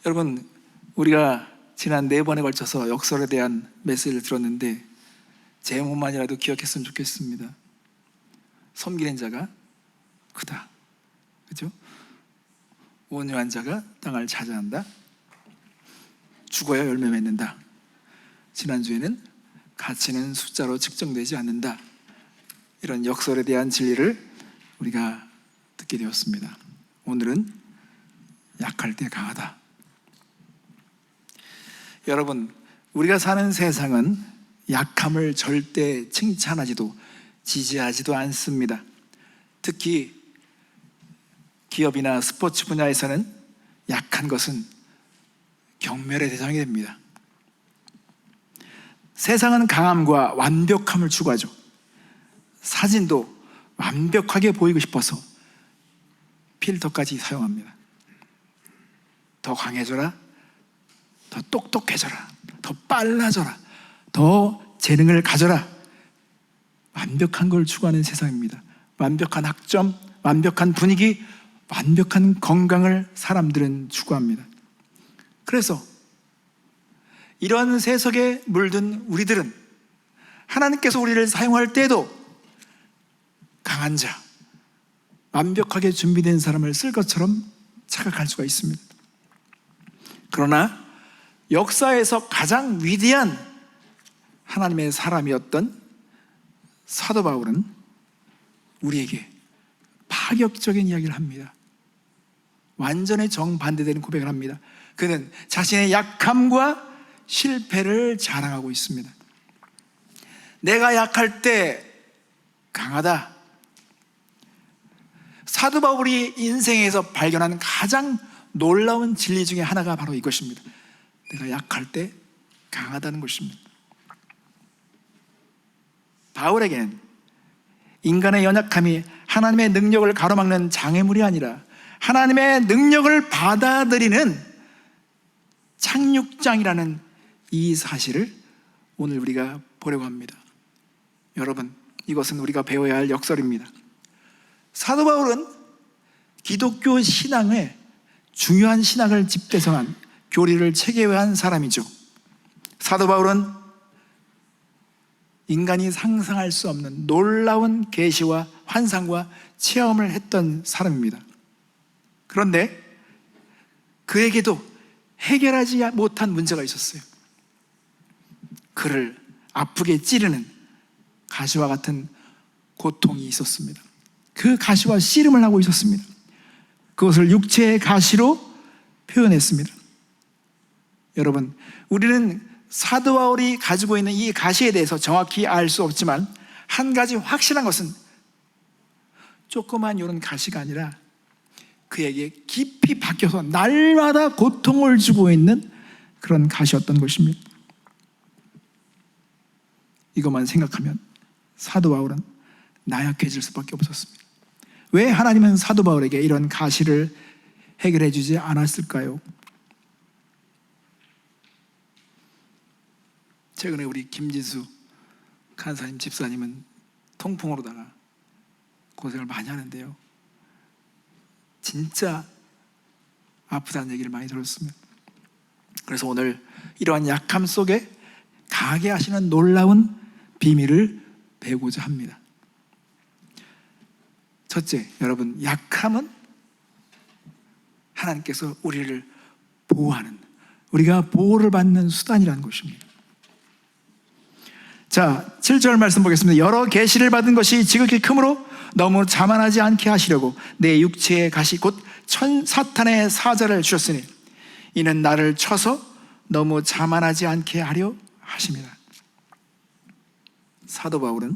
여러분, 우리가 지난 4번에 걸쳐서 역설에 대한 메시지를 들었는데 제목만이라도 기억했으면 좋겠습니다. 섬기는 자가 크다, 그렇죠? 온유한 자가 땅을 차지한다. 죽어야 열매 맺는다. 지난주에는 가치는 숫자로 측정되지 않는다. 이런 역설에 대한 진리를 우리가 듣게 되었습니다. 오늘은 약할 때 강하다. 여러분, 우리가 사는 세상은 약함을 절대 칭찬하지도 지지하지도 않습니다. 특히 기업이나 스포츠 분야에서는 약한 것은 경멸의 대상이 됩니다. 세상은 강함과 완벽함을 추구하죠. 사진도 완벽하게 보이고 싶어서 필터까지 사용합니다. 더 강해져라, 더 똑똑해져라, 더 빨라져라, 더 재능을 가져라. 완벽한 걸 추구하는 세상입니다. 완벽한 학점, 완벽한 분위기, 완벽한 건강을 사람들은 추구합니다. 그래서 이런 세속에 물든 우리들은 하나님께서 우리를 사용할 때도 강한 자, 완벽하게 준비된 사람을 쓸 것처럼 착각할 수가 있습니다. 그러나 역사에서 가장 위대한 하나님의 사람이었던 사도 바울은 우리에게 파격적인 이야기를 합니다. 완전히 정반대되는 고백을 합니다. 그는 자신의 약함과 실패를 자랑하고 있습니다. 내가 약할 때 강하다. 사도 바울이 인생에서 발견한 가장 놀라운 진리 중에 하나가 바로 이것입니다. 내가 약할 때 강하다는 것입니다. 바울에게는 인간의 연약함이 하나님의 능력을 가로막는 장애물이 아니라 하나님의 능력을 받아들이는 착륙장이라는 이 사실을 오늘 우리가 보려고 합니다. 여러분, 이것은 우리가 배워야 할 역설입니다. 사도 바울은 기독교 신앙의 중요한 신학을 집대성한 교리를 체계화한 사람이죠. 사도 바울은 인간이 상상할 수 없는 놀라운 계시와 환상과 체험을 했던 사람입니다. 그런데 그에게도 해결하지 못한 문제가 있었어요. 그를 아프게 찌르는 가시와 같은 고통이 있었습니다. 그 가시와 씨름을 하고 있었습니다. 그것을 육체의 가시로 표현했습니다. 여러분, 우리는 사도 바울이 가지고 있는 이 가시에 대해서 정확히 알 수 없지만 한 가지 확실한 것은 조그만 이런 가시가 아니라 그에게 깊이 박혀서 날마다 고통을 주고 있는 그런 가시였던 것입니다. 이것만 생각하면 사도 바울은 나약해질 수밖에 없었습니다. 왜 하나님은 사도 바울에게 이런 가시를 해결해 주지 않았을까요? 최근에 우리 김지수 간사님 집사님은 통풍으로다가 고생을 많이 하는데요, 진짜 아프다는 얘기를 많이 들었습니다. 그래서 오늘 이러한 약함 속에 강하게 하시는 놀라운 비밀을 배우고자 합니다. 첫째, 여러분, 약함은 하나님께서 우리를 보호하는, 우리가 보호를 받는 수단이라는 것입니다. 자, 7절 말씀 보겠습니다. 여러 계시를 받은 것이 지극히 크므로 너무 자만하지 않게 하시려고 내 육체의 가시 곧 사탄의 사자를 주셨으니 이는 나를 쳐서 너무 자만하지 않게 하려 하십니다. 사도 바울은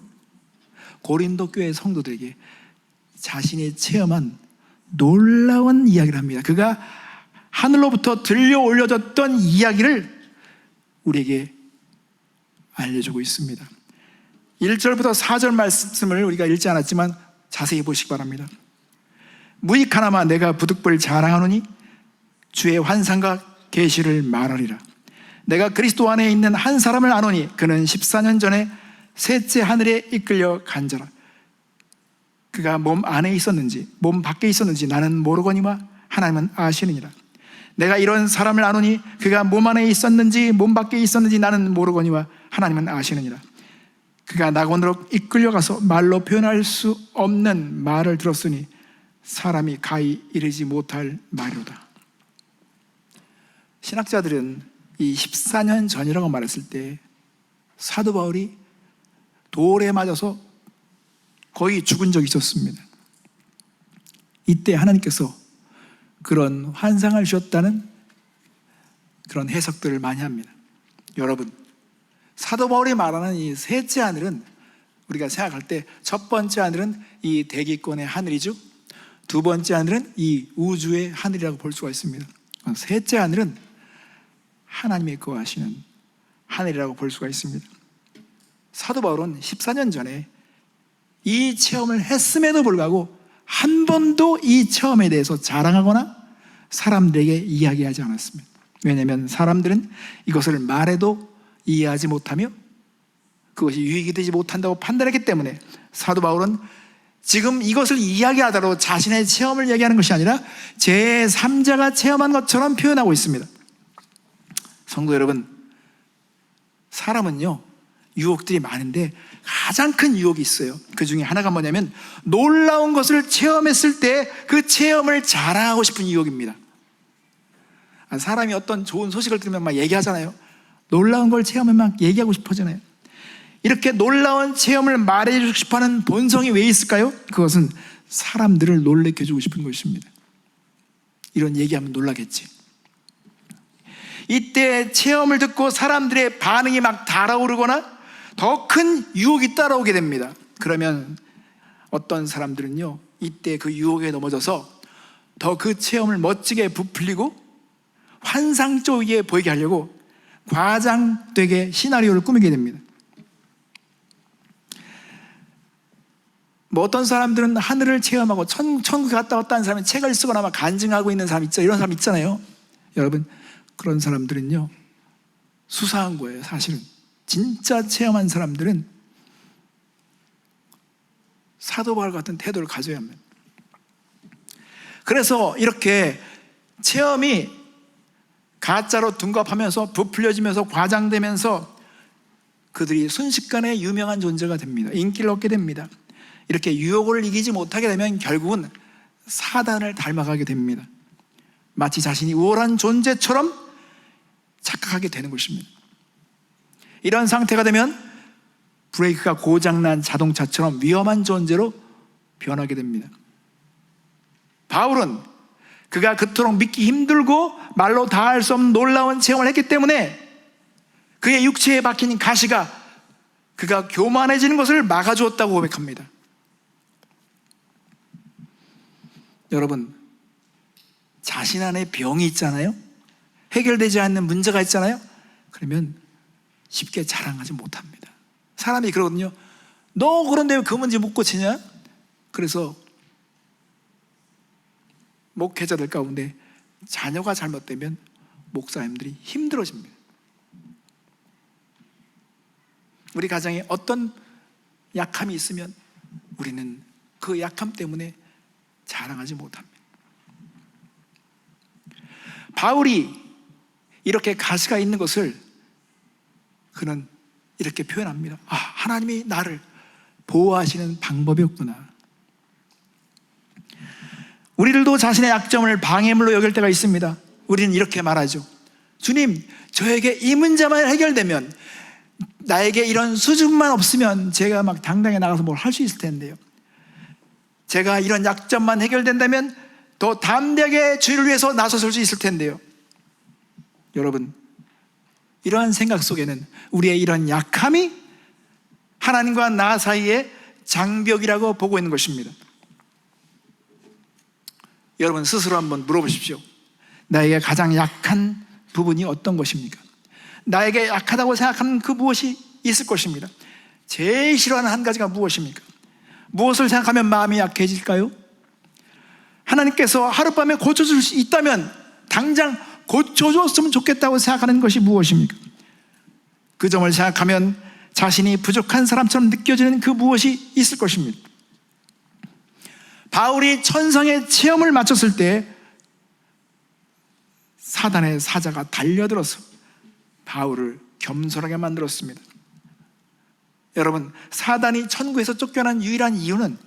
고린도 교회 성도들에게 자신이 체험한 놀라운 이야기를 합니다. 그가 하늘로부터 들려 올려졌던 이야기를 우리에게 알려주고 있습니다. 1절부터 4절 말씀을 우리가 읽지 않았지만 자세히 보시기 바랍니다. 무익하나마 내가 부득불 자랑하노니 주의 환상과 계시를 말하리라. 내가 그리스도 안에 있는 한 사람을 아노니 그는 14년 전에 셋째 하늘에 이끌려 간 자라. 그가 몸 안에 있었는지 몸 밖에 있었는지 나는 모르거니와 하나님은 아시느니라. 내가 이런 사람을 아노니 그가 몸 안에 있었는지 몸 밖에 있었는지 나는 모르거니와 하나님은 아시느니라. 그가 낙원으로 이끌려가서 말로 표현할 수 없는 말을 들었으니 사람이 가히 이르지 못할 말이로다. 신학자들은 이 14년 전이라고 말했을 때 사도 바울이 돌에 맞아서 거의 죽은 적이 있었습니다. 이때 하나님께서 그런 환상을 주셨다는 그런 해석들을 많이 합니다. 여러분, 사도 바울이 말하는 이 셋째 하늘은 우리가 생각할 때 첫 번째 하늘은 이 대기권의 하늘이죠. 두 번째 하늘은 이 우주의 하늘이라고 볼 수가 있습니다. 셋째 하늘은 하나님이 거하시는 하늘이라고 볼 수가 있습니다. 사도 바울은 14년 전에 이 체험을 했음에도 불구하고 한 번도 이 체험에 대해서 자랑하거나 사람들에게 이야기하지 않았습니다. 왜냐하면 사람들은 이것을 말해도 이해하지 못하며 그것이 유익이 되지 못한다고 판단했기 때문에 사도 바울은 지금 이것을 이야기하더라도 자신의 체험을 얘기하는 것이 아니라 제3자가 체험한 것처럼 표현하고 있습니다. 성도 여러분, 사람은요 유혹들이 많은데 가장 큰 유혹이 있어요. 그 중에 하나가 뭐냐면 놀라운 것을 체험했을 때 그 체험을 자랑하고 싶은 유혹입니다. 사람이 어떤 좋은 소식을 들으면 막 얘기하잖아요. 놀라운 걸 체험하면 막 얘기하고 싶어지잖아요. 이렇게 놀라운 체험을 말해주고 싶어하는 본성이 왜 있을까요? 그것은 사람들을 놀래켜주고 싶은 것입니다. 이런 얘기하면 놀라겠지. 이때 체험을 듣고 사람들의 반응이 막 달아오르거나 더 큰 유혹이 따라오게 됩니다. 그러면 어떤 사람들은요 이때 그 유혹에 넘어져서 더 그 체험을 멋지게 부풀리고 환상적이게 보이게 하려고 과장되게 시나리오를 꾸미게 됩니다. 뭐 어떤 사람들은 하늘을 체험하고 천국에 갔다 왔다는 사람이 책을 쓰거나 막 간증하고 있는 사람 있죠. 이런 사람 있잖아요. 여러분, 그런 사람들은요 수사한 거예요. 사실은 진짜 체험한 사람들은 사도 바울 같은 태도를 가져야 합니다. 그래서 이렇게 체험이 가짜로 둔갑하면서 부풀려지면서 과장되면서 그들이 순식간에 유명한 존재가 됩니다. 인기를 얻게 됩니다. 이렇게 유혹을 이기지 못하게 되면 결국은 사단을 닮아가게 됩니다. 마치 자신이 우월한 존재처럼 착각하게 되는 것입니다. 이런 상태가 되면 브레이크가 고장난 자동차처럼 위험한 존재로 변하게 됩니다. 바울은 그가 그토록 믿기 힘들고 말로 다 할 수 없는 놀라운 체험을 했기 때문에 그의 육체에 박힌 가시가 그가 교만해지는 것을 막아주었다고 고백합니다. 여러분, 자신 안에 병이 있잖아요. 해결되지 않는 문제가 있잖아요. 그러면 쉽게 자랑하지 못합니다. 사람이 그러거든요. 너 그런데 왜 그 문제 못 고치냐? 그래서 목회자들 가운데 자녀가 잘못되면 목사님들이 힘들어집니다. 우리 가정에 어떤 약함이 있으면 우리는 그 약함 때문에 자랑하지 못합니다. 바울이 이렇게 가시가 있는 것을 그는 이렇게 표현합니다. 아, 하나님이 나를 보호하시는 방법이었구나. 우리들도 자신의 약점을 방해물로 여길 때가 있습니다. 우리는 이렇게 말하죠. 주님, 저에게 이 문제만 해결되면, 나에게 이런 수준만 없으면 제가 막 당당히 나가서 뭘 할 수 있을 텐데요. 제가 이런 약점만 해결된다면 더 담대하게 주를 위해서 나서설 수 있을 텐데요. 여러분, 이러한 생각 속에는 우리의 이런 약함이 하나님과 나 사이의 장벽이라고 보고 있는 것입니다. 여러분 스스로 한번 물어보십시오. 나에게 가장 약한 부분이 어떤 것입니까? 나에게 약하다고 생각하는 그 무엇이 있을 것입니다. 제일 싫어하는 한 가지가 무엇입니까? 무엇을 생각하면 마음이 약해질까요? 하나님께서 하룻밤에 고쳐줄 수 있다면 당장 고쳐줬으면 좋겠다고 생각하는 것이 무엇입니까? 그 점을 생각하면 자신이 부족한 사람처럼 느껴지는 그 무엇이 있을 것입니다. 바울이 천성의 체험을 마쳤을 때 사단의 사자가 달려들어서 바울을 겸손하게 만들었습니다. 여러분, 사단이 천국에서 쫓겨난 유일한 이유는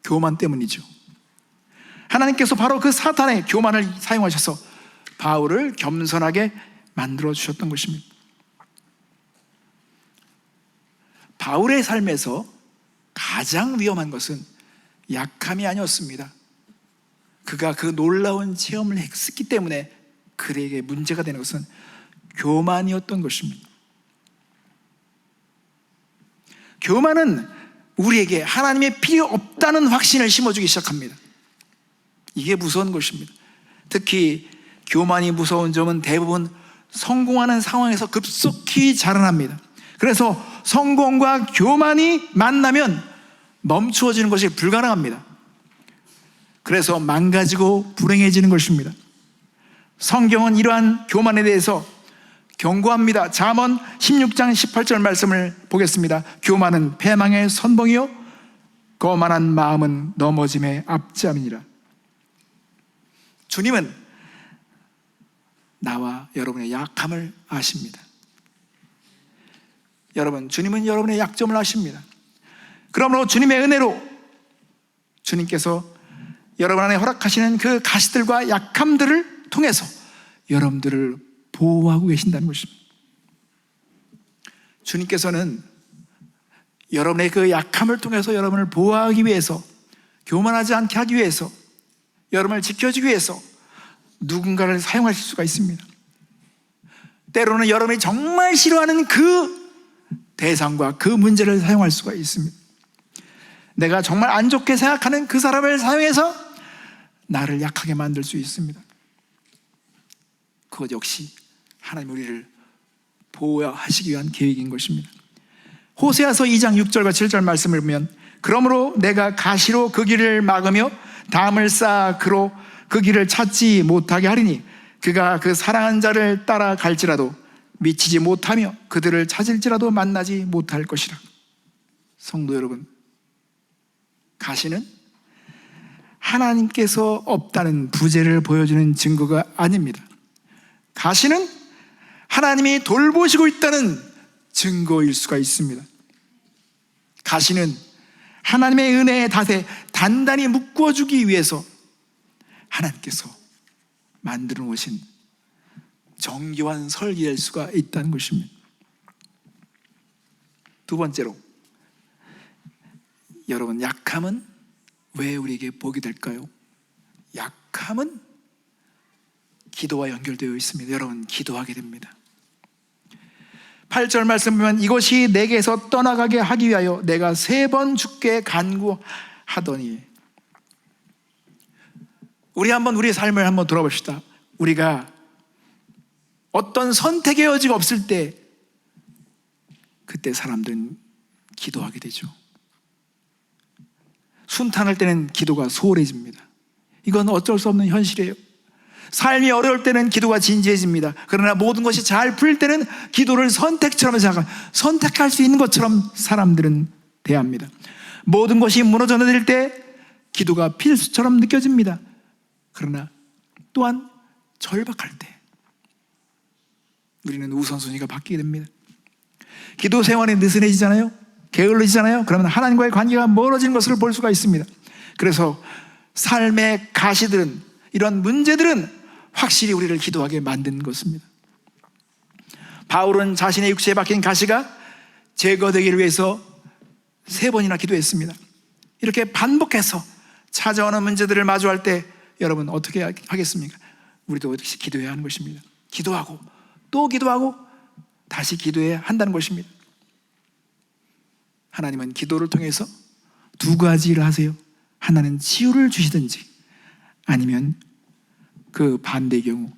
교만 때문이죠. 하나님께서 바로 그 사탄의 교만을 사용하셔서 바울을 겸손하게 만들어 주셨던 것입니다. 바울의 삶에서 가장 위험한 것은 약함이 아니었습니다. 그가 그 놀라운 체험을 했기 때문에 그에게 문제가 되는 것은 교만이었던 것입니다. 교만은 우리에게 하나님의 필요 없다는 확신을 심어주기 시작합니다. 이게 무서운 것입니다. 특히 교만이 무서운 점은 대부분 성공하는 상황에서 급속히 자라납니다. 그래서 성공과 교만이 만나면 멈추어지는 것이 불가능합니다. 그래서 망가지고 불행해지는 것입니다. 성경은 이러한 교만에 대해서 경고합니다. 잠언 16장 18절 말씀을 보겠습니다. 교만은 패망의 선봉이요 거만한 마음은 넘어짐의 앞잠이니라. 주님은 나와 여러분의 약함을 아십니다. 여러분, 주님은 여러분의 약점을 아십니다. 그러므로 주님의 은혜로 주님께서 여러분 안에 허락하시는 그 가시들과 약함들을 통해서 여러분들을 보호하고 계신다는 것입니다. 주님께서는 여러분의 그 약함을 통해서 여러분을 보호하기 위해서, 교만하지 않게 하기 위해서, 여러분을 지켜주기 위해서 누군가를 사용하실 수가 있습니다. 때로는 여러분이 정말 싫어하는 그 대상과 그 문제를 사용할 수가 있습니다. 내가 정말 안 좋게 생각하는 그 사람을 사용해서 나를 약하게 만들 수 있습니다. 그것 역시 하나님 우리를 보호하시기 위한 계획인 것입니다. 호세아서 2장 6절과 7절 말씀을 보면, 그러므로 내가 가시로 그 길을 막으며 담을 쌓아 그로 그 길을 찾지 못하게 하리니 그가 그 사랑한 자를 따라갈지라도 미치지 못하며 그들을 찾을지라도 만나지 못할 것이라. 성도 여러분, 가시는 하나님께서 없다는 부재를 보여주는 증거가 아닙니다. 가시는 하나님이 돌보시고 있다는 증거일 수가 있습니다. 가시는 하나님의 은혜의 닷에 단단히 묶어주기 위해서 하나님께서 만들어 놓으신 정교한 설계일 수가 있다는 것입니다. 두 번째로, 여러분, 약함은 왜 우리에게 복이 될까요? 약함은 기도와 연결되어 있습니다. 여러분, 기도하게 됩니다. 8절 말씀 보면, 이것이 내게서 떠나가게 하기 위하여 내가 3번 주께 간구하더니. 우리 한번 우리의 삶을 한번 돌아봅시다. 우리가 어떤 선택의 여지가 없을 때, 그때 사람들은 기도하게 되죠. 순탄할 때는 기도가 소홀해집니다. 이건 어쩔 수 없는 현실이에요. 삶이 어려울 때는 기도가 진지해집니다. 그러나 모든 것이 잘 풀릴 때는 기도를 선택처럼 생각합니다. 선택할 수 있는 것처럼 사람들은 대합니다. 모든 것이 무너져 내릴 때 기도가 필수처럼 느껴집니다. 그러나 또한 절박할 때 우리는 우선순위가 바뀌게 됩니다. 기도 생활이 느슨해지잖아요. 게을러지잖아요. 그러면 하나님과의 관계가 멀어지는 것을 볼 수가 있습니다. 그래서 삶의 가시들은, 이런 문제들은 확실히 우리를 기도하게 만든 것입니다. 바울은 자신의 육체에 박힌 가시가 제거되기를 위해서 3번이나 기도했습니다. 이렇게 반복해서 찾아오는 문제들을 마주할 때 여러분 어떻게 하겠습니까? 우리도 어떻게 기도해야 하는 것입니다. 기도하고 또 기도하고 다시 기도해야 한다는 것입니다. 하나님은 기도를 통해서 2가지를 하세요. 하나는 치유를 주시든지, 아니면 그 반대의 경우,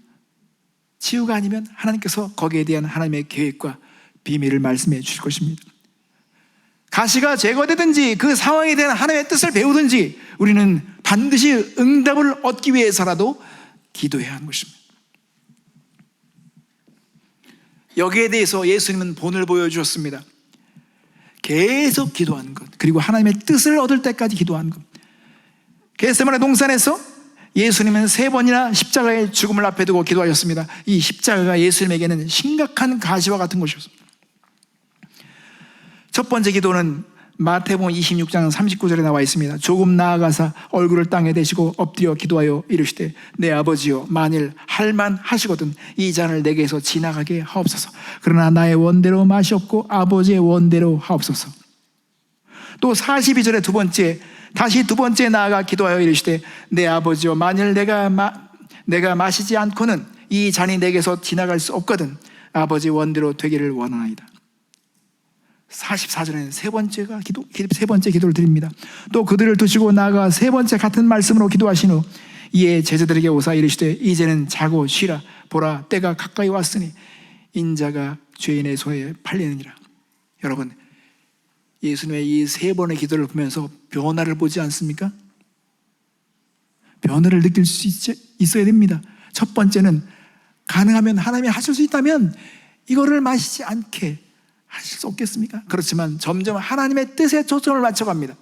치유가 아니면 하나님께서 거기에 대한 하나님의 계획과 비밀을 말씀해 주실 것입니다. 가시가 제거되든지 그 상황에 대한 하나님의 뜻을 배우든지 우리는 반드시 응답을 얻기 위해서라도 기도해야 하는 것입니다. 여기에 대해서 예수님은 본을 보여주셨습니다. 계속 기도하는 것, 그리고 하나님의 뜻을 얻을 때까지 기도하는 것. 겟세마네 동산에서 예수님은 3번이나 십자가의 죽음을 앞에 두고 기도하셨습니다. 이 십자가가 예수님에게는 심각한 가시와 같은 것이었습니다. 첫 번째 기도는 마태복음 26장 39절에 나와 있습니다. 조금 나아가사 얼굴을 땅에 대시고 엎드려 기도하여 이르시되 내 아버지여 만일 할만하시거든 이 잔을 내게서 지나가게 하옵소서. 그러나 나의 원대로 마시옵고 아버지의 원대로 하옵소서. 또 42절에 다시 두 번째 나아가 기도하여 이르시되 내 아버지여 만일 내가 마시지 않고는 이 잔이 내게서 지나갈 수 없거든 아버지 원대로 되기를 원하나이다. 44절에는 세 번째 기도를 드립니다. 또 그들을 두시고 나아가 세 번째 같은 말씀으로 기도하신 후 이에 제자들에게 오사 이르시되 이제는 자고 쉬라. 보라 때가 가까이 왔으니 인자가 죄인의 손에 팔리느니라. 여러분, 예수님의 이 3번의 기도를 보면서 변화를 보지 않습니까? 변화를 느낄 수 있어야 됩니다. 첫 번째는 가능하면 하나님이 하실 수 있다면 이거를 마시지 않게 하실 수 없겠습니까? 그렇지만 점점 하나님의 뜻에 초점을 맞춰갑니다.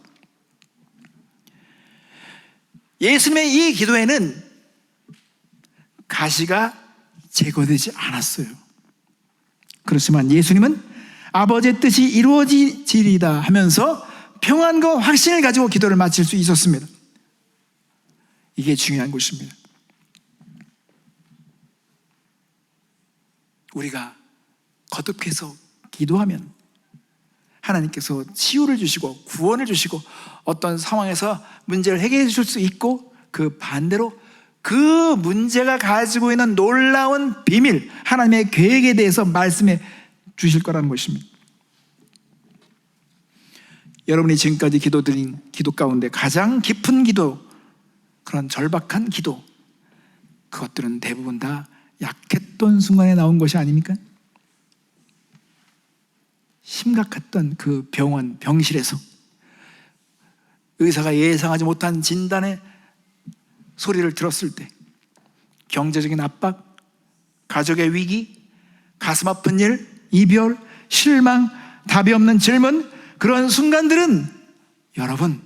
예수님의 이 기도에는 가시가 제거되지 않았어요. 그렇지만 예수님은 아버지의 뜻이 이루어지리이다 하면서 평안과 확신을 가지고 기도를 마칠 수 있었습니다. 이게 중요한 것입니다. 우리가 거듭해서 기도하면 하나님께서 치유를 주시고 구원을 주시고 어떤 상황에서 문제를 해결해 주실 수 있고 그 반대로 그 문제가 가지고 있는 놀라운 비밀, 하나님의 계획에 대해서 말씀해 주실 거라는 것입니다. 여러분이 지금까지 기도드린 기도 가운데 가장 깊은 기도, 그런 절박한 기도, 그것들은 대부분 다 약했던 순간에 나온 것이 아닙니까? 심각했던 그 병실에서 의사가 예상하지 못한 진단의 소리를 들었을 때 경제적인 압박, 가족의 위기, 가슴 아픈 일, 이별, 실망, 답이 없는 질문, 그런 순간들은 여러분,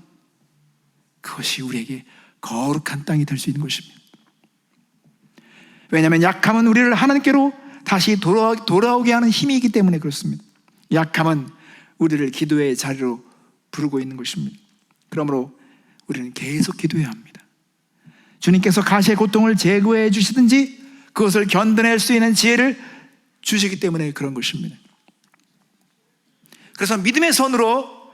그것이 우리에게 거룩한 땅이 될 수 있는 것입니다. 왜냐하면 약함은 우리를 하나님께로 다시 돌아오게 하는 힘이 있기 때문에 그렇습니다. 약함은 우리를 기도의 자리로 부르고 있는 것입니다. 그러므로 우리는 계속 기도해야 합니다. 주님께서 가시의 고통을 제거해 주시든지 그것을 견뎌낼 수 있는 지혜를 주시기 때문에 그런 것입니다. 그래서 믿음의 손으로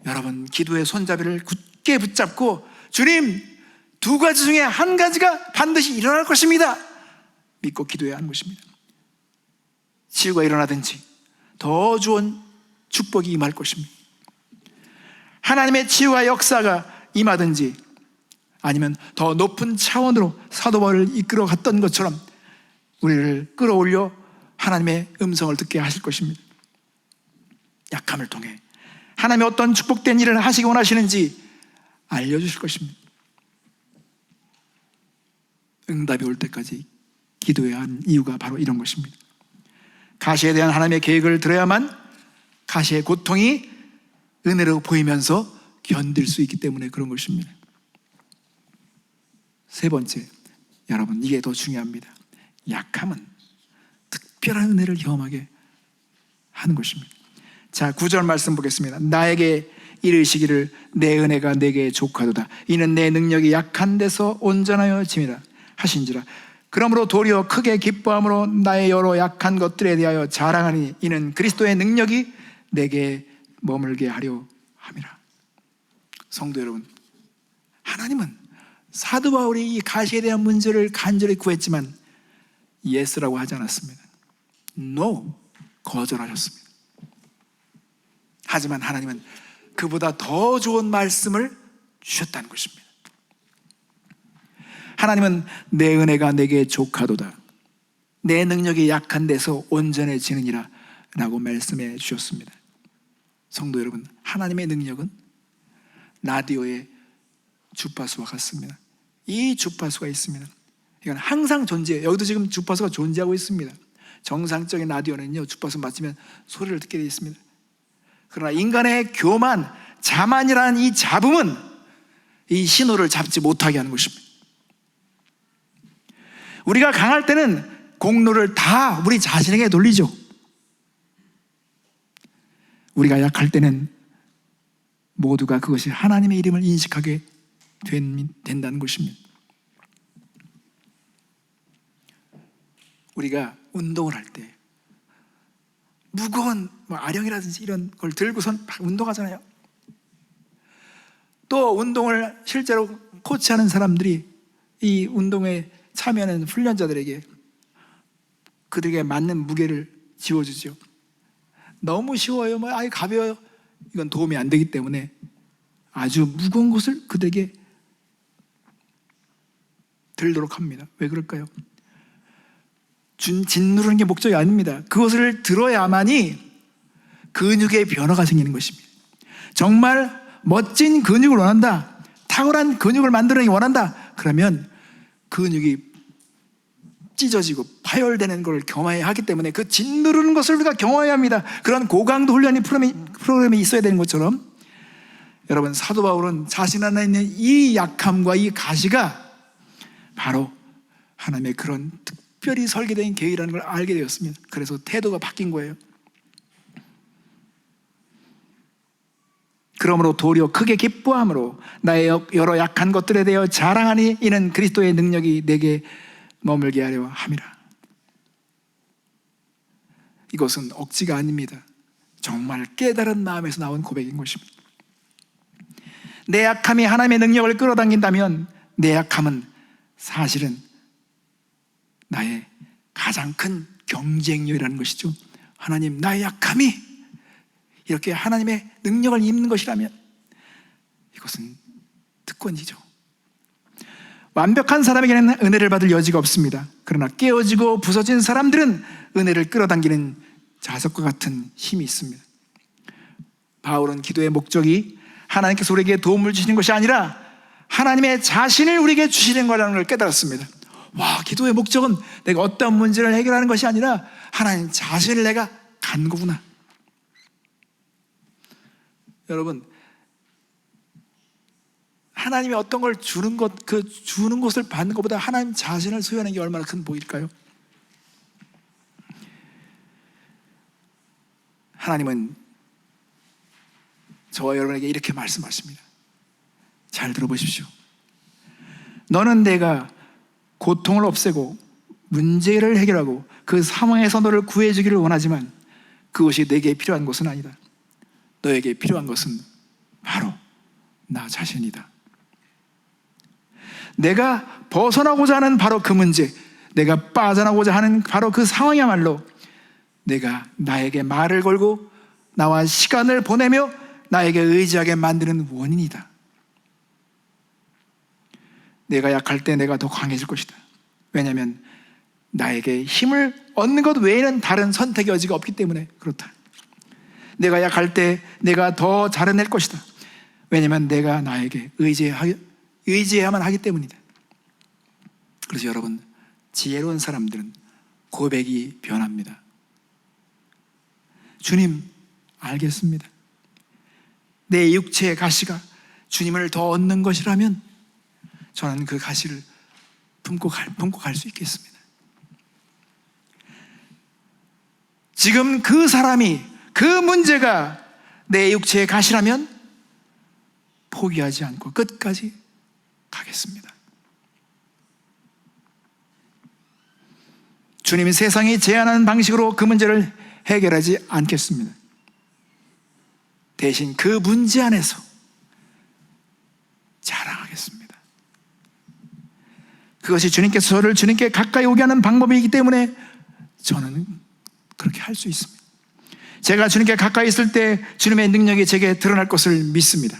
여러분 기도의 손잡이를 굳게 붙잡고 주님, 2가지 중에 한 가지가 반드시 일어날 것입니다. 믿고 기도해야 하는 것입니다. 치유가 일어나든지 더 좋은 축복이 임할 것입니다. 하나님의 치유와 역사가 임하든지 아니면 더 높은 차원으로 사도 바울을 이끌어 갔던 것처럼 우리를 끌어올려 하나님의 음성을 듣게 하실 것입니다. 약함을 통해 하나님의 어떤 축복된 일을 하시기 원하시는지 알려주실 것입니다. 응답이 올 때까지 기도해야 하는 이유가 바로 이런 것입니다. 가시에 대한 하나님의 계획을 들어야만 가시의 고통이 은혜로 보이면서 견딜 수 있기 때문에 그런 것입니다. 세 번째, 여러분 이게 더 중요합니다. 약함은 특별한 은혜를 경험하게 하는 것입니다. 자, 9절 말씀 보겠습니다. 나에게 이르시기를 내 은혜가 내게 족하도다. 이는 내 능력이 약한 데서 온전하여 짐이라 하신지라. 그러므로 도리어 크게 기뻐함으로 나의 여러 약한 것들에 대하여 자랑하니 이는 그리스도의 능력이 내게 머물게 하려 함이라. 성도 여러분, 하나님은 사도 바울이 이 가시에 대한 문제를 간절히 구했지만 예스라고 하지 않았습니다. No, 거절하셨습니다. 하지만 하나님은 그보다 더 좋은 말씀을 주셨다는 것입니다. 하나님은 내 은혜가 내게 족하도다. 내 능력이 약한 데서 온전해지느니라 라고 말씀해 주셨습니다. 성도 여러분, 하나님의 능력은 라디오의 주파수와 같습니다. 이 주파수가 있습니다. 이건 항상 존재해요. 여기도 지금 주파수가 존재하고 있습니다. 정상적인 라디오는요, 주파수 맞추면 소리를 듣게 되어 있습니다. 그러나 인간의 교만, 자만이라는 이 잡음은 이 신호를 잡지 못하게 하는 것입니다. 우리가 강할 때는 공로를 다 우리 자신에게 돌리죠. 우리가 약할 때는 모두가 그것이 하나님의 이름을 인식하게 된다는 것입니다. 우리가 운동을 할 때 무거운 아령이라든지 이런 걸 들고선 막 운동하잖아요. 또 운동을 실제로 코치하는 사람들이 이 운동에 참여하는 훈련자들에게 그들에게 맞는 무게를 지워주죠. 너무 쉬워요, 아예 가벼워요, 이건 도움이 안 되기 때문에 아주 무거운 것을 그들에게 들도록 합니다. 왜 그럴까요? 짓누르는 게 목적이 아닙니다. 그것을 들어야만이 근육의 변화가 생기는 것입니다. 정말 멋진 근육을 원한다, 탁월한 근육을 만들어내기 원한다, 그러면 근육이 찢어지고 파열되는 걸 경험해야 하기 때문에 그 짓누르는 것을 우리가 경험해야 합니다. 그런 고강도 훈련이 프로그램이 있어야 되는 것처럼 여러분, 사도 바울은 자신 안에 있는 이 약함과 이 가시가 바로 하나님의 그런 특별히 설계된 계획이라는 걸 알게 되었습니다. 그래서 태도가 바뀐 거예요. 그러므로 도리어 크게 기뻐함으로 나의 여러 약한 것들에 대하여 자랑하니 이는 그리스도의 능력이 내게 머물게 하려 함이라. 이것은 억지가 아닙니다. 정말 깨달은 마음에서 나온 고백인 것입니다. 내 약함이 하나님의 능력을 끌어당긴다면 내 약함은 사실은 나의 가장 큰 경쟁력이라는 것이죠. 하나님, 나의 약함이 이렇게 하나님의 능력을 입는 것이라면 이것은 특권이죠. 완벽한 사람에게는 은혜를 받을 여지가 없습니다. 그러나 깨어지고 부서진 사람들은 은혜를 끌어당기는 자석과 같은 힘이 있습니다. 바울은 기도의 목적이 하나님께서 우리에게 도움을 주시는 것이 아니라 하나님의 자신을 우리에게 주시는 거라는 걸 깨달았습니다. 와, 기도의 목적은 내가 어떤 문제를 해결하는 것이 아니라 하나님 자신을 내가 갖는 거구나. 여러분, 하나님이 어떤 걸 주는 것, 그 주는 것을 받는 것보다 하나님 자신을 소유하는 게 얼마나 큰 복일까요? 하나님은 저와 여러분에게 이렇게 말씀하십니다. 잘 들어보십시오. 너는 내가 고통을 없애고 문제를 해결하고 그 상황에서 너를 구해주기를 원하지만 그것이 내게 필요한 것은 아니다. 너에게 필요한 것은 바로 나 자신이다. 내가 벗어나고자 하는 바로 그 문제, 내가 빠져나고자 하는 바로 그 상황이야말로 내가 나에게 말을 걸고 나와 시간을 보내며 나에게 의지하게 만드는 원인이다. 내가 약할 때 내가 더 강해질 것이다. 왜냐하면 나에게 힘을 얻는 것 외에는 다른 선택의 여지가 없기 때문에 그렇다. 내가 약할 때 내가 더 잘해낼 것이다. 왜냐하면 내가 나에게 의지해야만 하기 때문이다. 그래서 여러분, 지혜로운 사람들은 고백이 변합니다. 주님, 알겠습니다. 내 육체의 가시가 주님을 더 얻는 것이라면 저는 그 가시를 품고 갈 수 있겠습니다. 지금 그 사람이, 그 문제가 내 육체의 가시라면 포기하지 않고 끝까지 가겠습니다. 주님이 세상이 제안하는 방식으로 그 문제를 해결하지 않겠습니다. 대신 그 문제 안에서 자랑하겠습니다. 그것이 주님께서 저를 주님께 가까이 오게 하는 방법이기 때문에 저는 그렇게 할 수 있습니다. 제가 주님께 가까이 있을 때 주님의 능력이 제게 드러날 것을 믿습니다.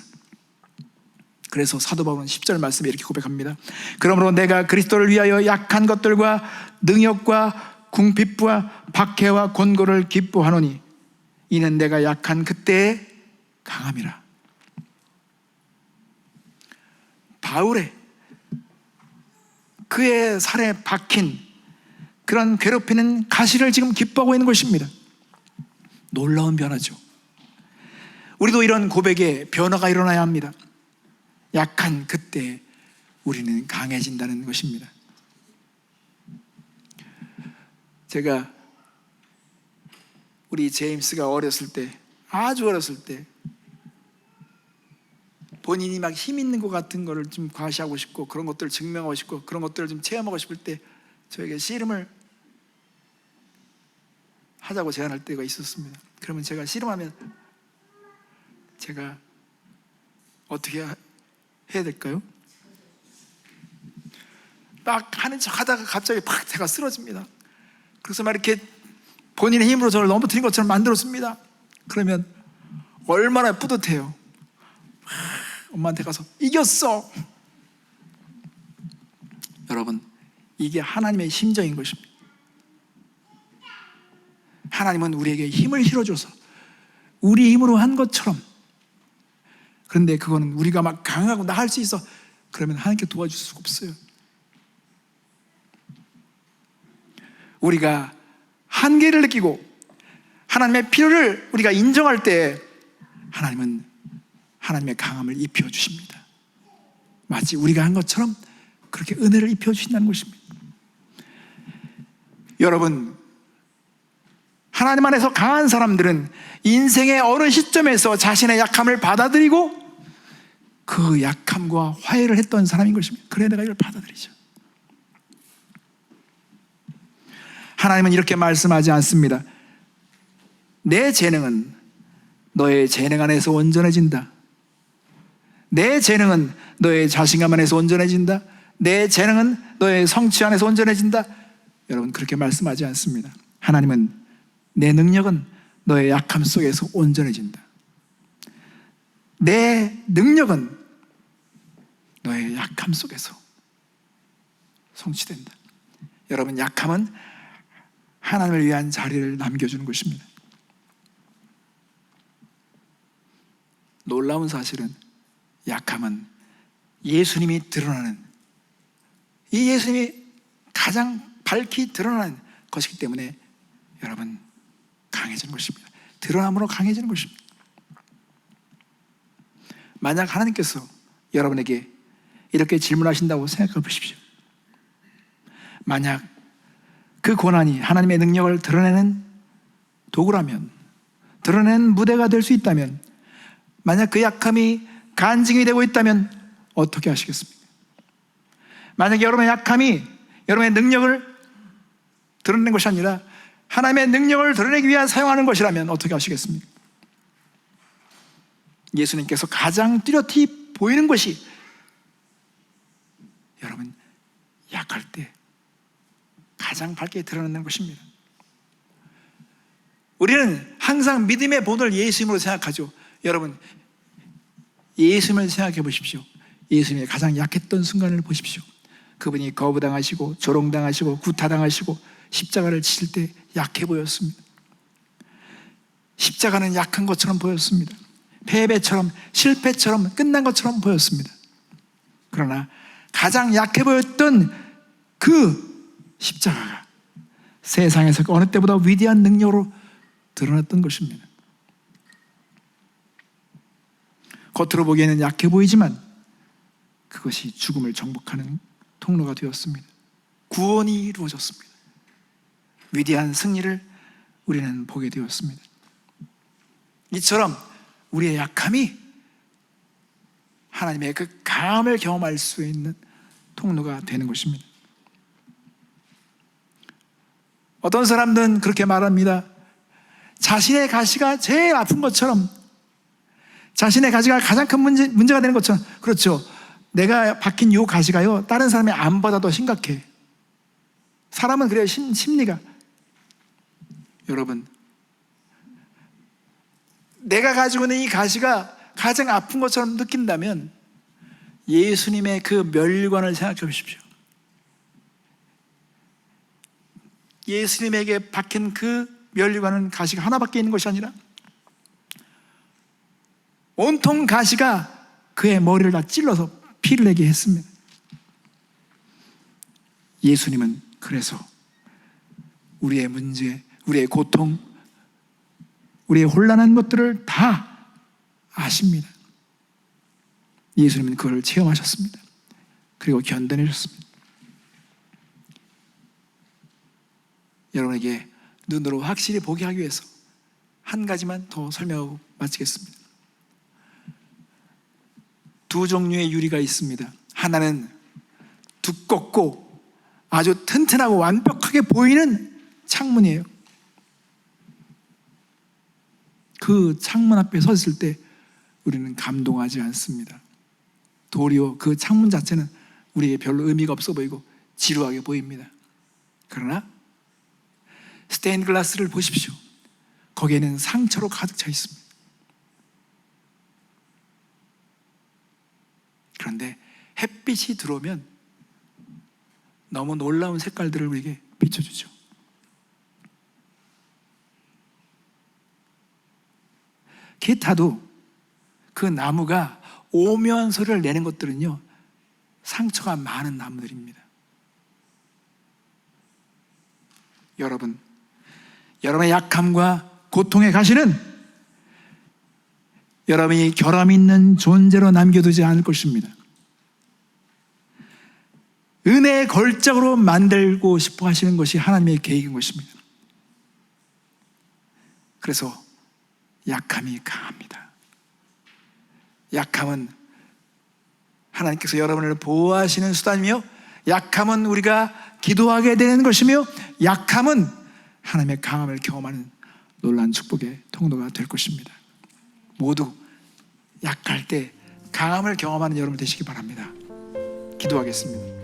그래서 사도 바울은 10절 말씀에 이렇게 고백합니다. 그러므로 내가 그리스도를 위하여 약한 것들과 능욕과 궁핍과 박해와 곤고를 기뻐하노니 이는 내가 약한 그때의 강함이라. 바울의 그의 살에 박힌 그런 괴롭히는 가시를 지금 기뻐하고 있는 것입니다. 놀라운 변화죠. 우리도 이런 고백에 변화가 일어나야 합니다. 약한 그때 우리는 강해진다는 것입니다. 제가 우리 제임스가 어렸을 때, 아주 어렸을 때 본인이 막 힘 있는 것 같은 거를 좀 과시하고 싶고 그런 것들을 증명하고 싶고 그런 것들을 좀 체험하고 싶을 때 저에게 씨름을 하자고 제안할 때가 있었습니다. 그러면 제가 씨름하면 제가 어떻게 해야 될까요? 막 하는 척 하다가 갑자기 팍 제가 쓰러집니다. 그래서 막 이렇게 본인의 힘으로 저를 넘어뜨린 것처럼 만들었습니다. 그러면 얼마나 뿌듯해요. 엄마한테 가서 이겼어. 여러분, 이게 하나님의 심정인 것입니다. 하나님은 우리에게 힘을 실어줘서 우리 힘으로 한 것처럼, 그런데 그거는 우리가 막 강하고 나 할 수 있어 그러면 하나님께 도와줄 수가 없어요. 우리가 한계를 느끼고 하나님의 필요를 우리가 인정할 때 하나님은 하나님의 강함을 입혀주십니다. 마치 우리가 한 것처럼 그렇게 은혜를 입혀주신다는 것입니다. 여러분, 하나님 안에서 강한 사람들은 인생의 어느 시점에서 자신의 약함을 받아들이고 그 약함과 화해를 했던 사람인 것입니다. 그래 내가 이걸 받아들이죠. 하나님은 이렇게 말씀하지 않습니다. 내 재능은 너의 재능 안에서 온전해진다. 내 재능은 너의 자신감 안에서 온전해진다. 내 재능은 너의 성취 안에서 온전해진다. 여러분, 그렇게 말씀하지 않습니다. 하나님은 내 능력은 너의 약함 속에서 온전해진다. 내 능력은 너의 약함 속에서 성취된다. 여러분, 약함은 하나님을 위한 자리를 남겨주는 것입니다. 놀라운 사실은 약함은 예수님이 드러나는, 이 예수님이 가장 밝히 드러나는 것이기 때문에 여러분 강해지는 것입니다. 드러남으로 강해지는 것입니다. 만약 하나님께서 여러분에게 이렇게 질문하신다고 생각해 보십시오. 만약 그 고난이 하나님의 능력을 드러내는 도구라면, 드러내는 무대가 될 수 있다면, 만약 그 약함이 간증이 되고 있다면 어떻게 하시겠습니까? 만약 여러분의 약함이 여러분의 능력을 드러내는 것이 아니라 하나님의 능력을 드러내기 위해 사용하는 것이라면 어떻게 하시겠습니까? 예수님께서 가장 뚜렷이 보이는 것이 여러분 약할 때 가장 밝게 드러나는 것입니다. 우리는 항상 믿음의 본을 예수님으로 생각하죠. 여러분, 예수님을 생각해 보십시오. 예수님이 가장 약했던 순간을 보십시오. 그분이 거부당하시고 조롱당하시고 구타당하시고 십자가를 치실 때 약해 보였습니다. 십자가는 약한 것처럼 보였습니다. 패배처럼, 실패처럼 끝난 것처럼 보였습니다. 그러나 가장 약해 보였던 그 십자가가 세상에서 어느 때보다 위대한 능력으로 드러났던 것입니다. 겉으로 보기에는 약해 보이지만 그것이 죽음을 정복하는 통로가 되었습니다. 구원이 이루어졌습니다. 위대한 승리를 우리는 보게 되었습니다. 이처럼 우리의 약함이 하나님의 그 강함을 경험할 수 있는 통로가 되는 것입니다. 어떤 사람들은 그렇게 말합니다. 자신의 가시가 제일 아픈 것처럼, 자신의 가시가 가장 큰 문제가 되는 것처럼. 그렇죠. 내가 박힌 이 가시가요, 다른 사람이 안 받아도 심각해. 사람은 그래요. 심리가. 여러분, 내가 가지고 있는 이 가시가 가장 아픈 것처럼 느낀다면 예수님의 그 멸관을 생각해 보십시오. 예수님에게 박힌 그 멸관은 가시가 하나밖에 있는 것이 아니라 온통 가시가 그의 머리를 다 찔러서 피를 내게 했습니다. 예수님은 그래서 우리의 문제, 우리의 고통, 우리의 혼란한 것들을 다 아십니다. 예수님은 그걸 체험하셨습니다. 그리고 견뎌내셨습니다. 여러분에게 눈으로 확실히 보게 하기 위해서 한 가지만 더 설명하고 마치겠습니다. 두 종류의 유리가 있습니다. 하나는 두껍고 아주 튼튼하고 완벽하게 보이는 창문이에요. 그 창문 앞에 섰을 때 우리는 감동하지 않습니다. 도리어 그 창문 자체는 우리에게 별로 의미가 없어 보이고 지루하게 보입니다. 그러나 스테인드 글라스를 보십시오. 거기에는 상처로 가득 차 있습니다. 그런데 햇빛이 들어오면 너무 놀라운 색깔들을 우리에게 비춰주죠. 기타도 그 나무가 오묘한 소리를 내는 것들은요, 상처가 많은 나무들입니다. 여러분의 약함과 고통의 가시는 여러분이 결함 있는 존재로 남겨두지 않을 것입니다. 은혜의 걸작으로 만들고 싶어 하시는 것이 하나님의 계획인 것입니다. 그래서 약함이 강합니다. 약함은 하나님께서 여러분을 보호하시는 수단이며, 약함은 우리가 기도하게 되는 것이며, 약함은 하나님의 강함을 경험하는 놀라운 축복의 통로가 될 것입니다. 모두 약할 때 강함을 경험하는 여러분 되시기 바랍니다. 기도하겠습니다.